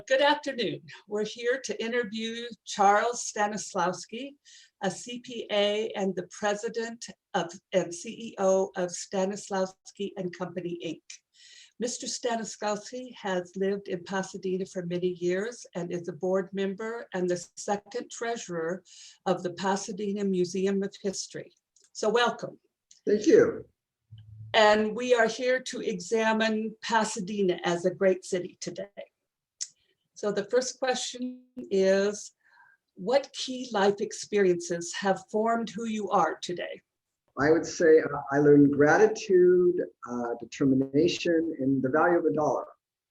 Good afternoon. We're here to interview Charles Stanislawski, a CPA and the president and CEO of Stanislawski and Company, Inc. Mr. Stanislawski has lived in Pasadena for many years and is a board member and the second treasurer of the Pasadena Museum of History. So welcome. Thank you. And we are here to examine Pasadena as a great city today. So the first question is, what key life experiences have formed who you are today? I would say I learned gratitude, determination, and the value of a dollar.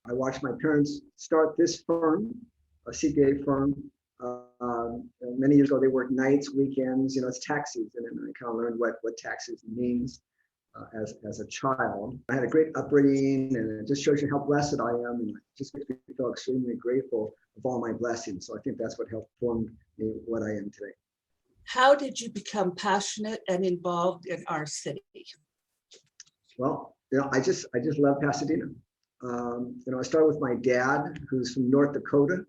I watched my parents start this firm, a CPA firm. Many years ago, they worked nights, weekends, it's tax season, and I kind of learned what tax season means as a child. I had a great upbringing, and it just shows you how blessed I am, and it just makes me feel extremely grateful of all my blessings. So I think that's what helped form me what I am today. How did you become passionate and involved in our city? Well, I just love Pasadena. I started with my dad, who's from North Dakota,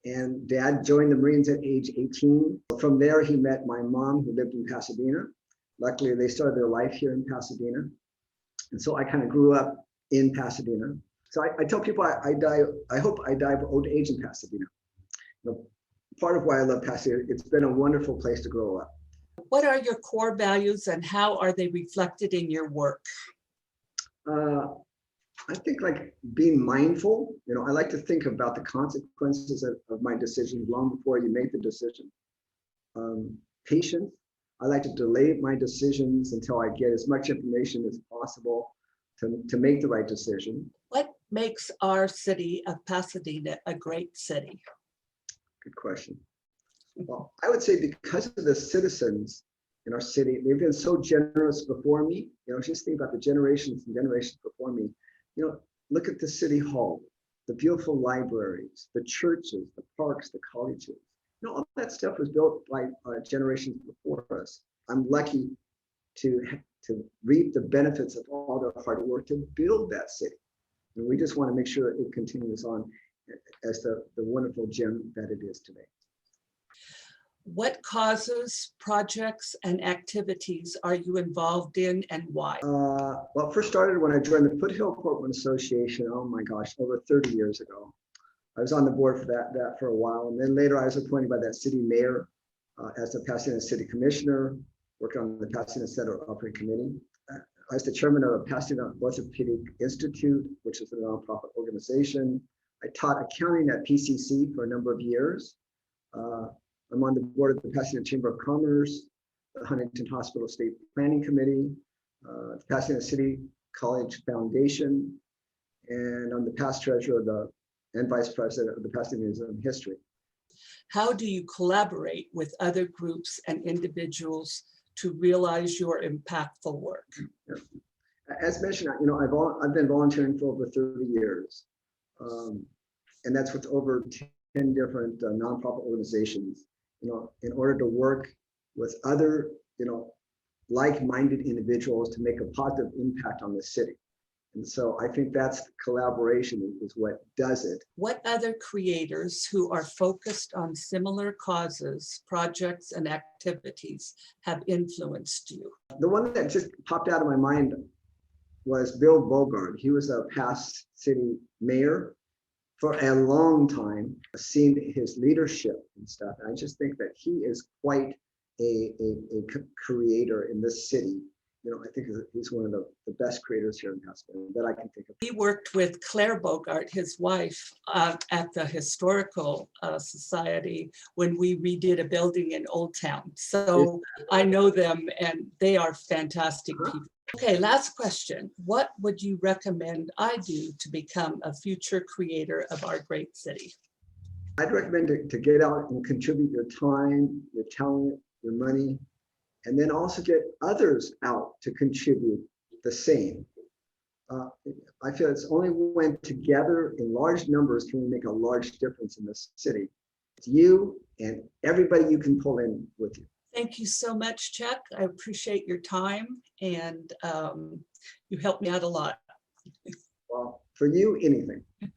and Dad joined the Marines at age 18. From there, he met my mom, who lived in Pasadena. Luckily, they started their life here in Pasadena. And so I kind of grew up in Pasadena. So I tell people I hope I die of old age in Pasadena. Part of why I love Pasadena, it's been a wonderful place to grow up. What are your core values and how are they reflected in your work? I think like being mindful. I like to think about the consequences of my decisions long before you make the decision. Patience. I like to delay my decisions until I get as much information as possible to make the right decision. What makes our city of Pasadena a great city? Good question. Well, I would say because of the citizens in our city, they've been so generous before me. Just think about the generations and generations before me. Look at the city hall, the beautiful libraries, the churches, the parks, the colleges. All that stuff was built by generations before us. I'm lucky to reap the benefits of all their hard work to build that city. And we just want to make sure it continues on as the wonderful gem that it is today. What causes, projects, and activities are you involved in and why? Well, first started when I joined the Foothill Portland Association, oh my gosh, over 30 years ago. I was on the board for that for a while. And then later I was appointed by that city mayor as the Pasadena City Commissioner, working on the Pasadena Center Operating Committee. I was the chairman of the Pasadena Orthopedic Institute, which is a nonprofit organization. I taught accounting at PCC for a number of years. I'm on the board of the Pasadena Chamber of Commerce, the Huntington Hospital State Planning Committee, the Pasadena City College Foundation, and I'm the past treasurer and vice president of the Pasadena Museum of History. How do you collaborate with other groups and individuals to realize your impactful work? Yeah. As mentioned, I've been volunteering for over 30 years. And that's with over 10 different nonprofit organizations, in order to work with other, like-minded individuals to make a positive impact on the city. And so I think that's collaboration is what does it. What other creators who are focused on similar causes, projects, and activities have influenced you? The one that just popped out of my mind was Bill Bogart. He was a past city mayor for a long time. I've seen his leadership and stuff. And I just think that he is quite a creator in this city. I think he's one of the best creators here in Pasadena that I can think of. He worked with Claire Bogart, his wife, at the Historical Society when we redid a building in Old Town. So I know them and they are fantastic people. Okay, last question. What would you recommend I do to become a future creator of our great city? I'd recommend to get out and contribute your time, your talent, your money, and then also get others out to contribute the same. I feel it's only when together in large numbers can we make a large difference in this city. It's you and everybody you can pull in with you. Thank you so much, Chuck. I appreciate your time and you helped me out a lot. Well, for you, anything.